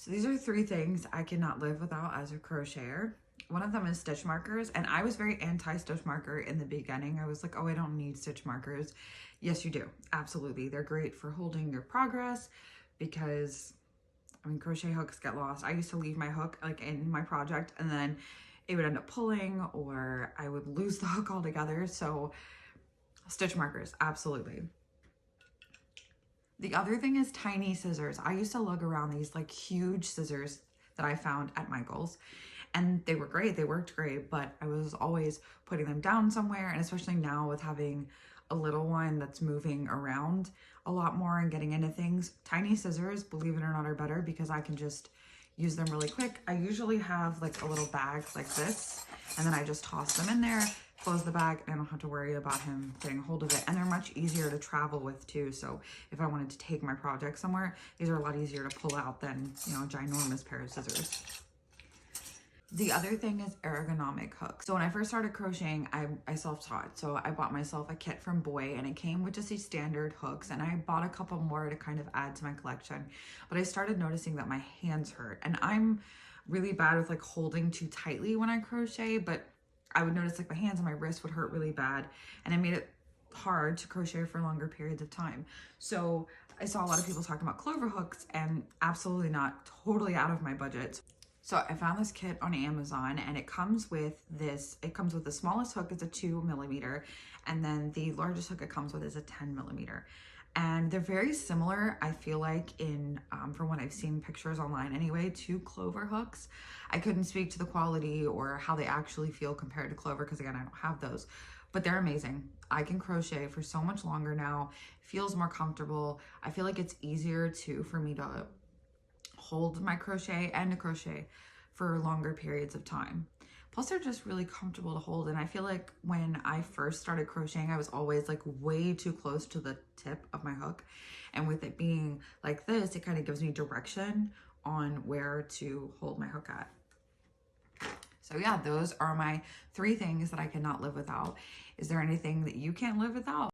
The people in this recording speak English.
So these are 3 things I cannot live without as a crocheter. One of them is stitch markers, and I was very anti-stitch marker in the beginning. I was like, oh, I don't need stitch markers. Yes, you do. Absolutely. They're great for holding your progress because, I mean, crochet hooks get lost. I used to leave my hook like in my project and then it would end up pulling or I would lose the hook altogether. So stitch markers, absolutely. The other thing is tiny scissors. I used to lug around these like huge scissors that I found at Michael's, and they were great. They worked great, but I was always putting them down somewhere. And especially now with having a little one that's moving around a lot more and getting into things, tiny scissors, believe it or not, are better because I can just use them really quick. I usually have like a little bag like this, and then I just toss them in there, close the bag, and I don't have to worry about him getting a hold of it. And they're much easier to travel with too. So if I wanted to take my project somewhere, these are a lot easier to pull out than, you know, a ginormous pair of scissors. The other thing is ergonomic hooks. So when I first started crocheting, I self-taught. So I bought myself a kit from Boy, and it came with just these standard hooks, and I bought a couple more to kind of add to my collection. But I started noticing that my hands hurt, and I'm really bad with like holding too tightly when I crochet, but I would notice like my hands and my wrists would hurt really bad, and it made it hard to crochet for longer periods of time. So I saw a lot of people talking about clover hooks, and absolutely not, totally out of my budget. So I found this kit on Amazon, and it comes with this. It comes with the smallest hook is a 2mm, and then the largest hook it comes with is a 10mm. And they're very similar, I feel like, in from what I've seen pictures online anyway, to clover hooks. I couldn't speak to the quality or how they actually feel compared to clover because, again, I don't have those, but they're amazing. I can crochet for so much longer now. It feels more comfortable. I feel like it's easier for me to hold my crochet and to crochet for longer periods of time. Plus, they're just really comfortable to hold. And I feel like when I first started crocheting, I was always like way too close to the tip of my hook. And with it being like this, it kind of gives me direction on where to hold my hook at. So yeah, those are my 3 things that I cannot live without. Is there anything that you can't live without?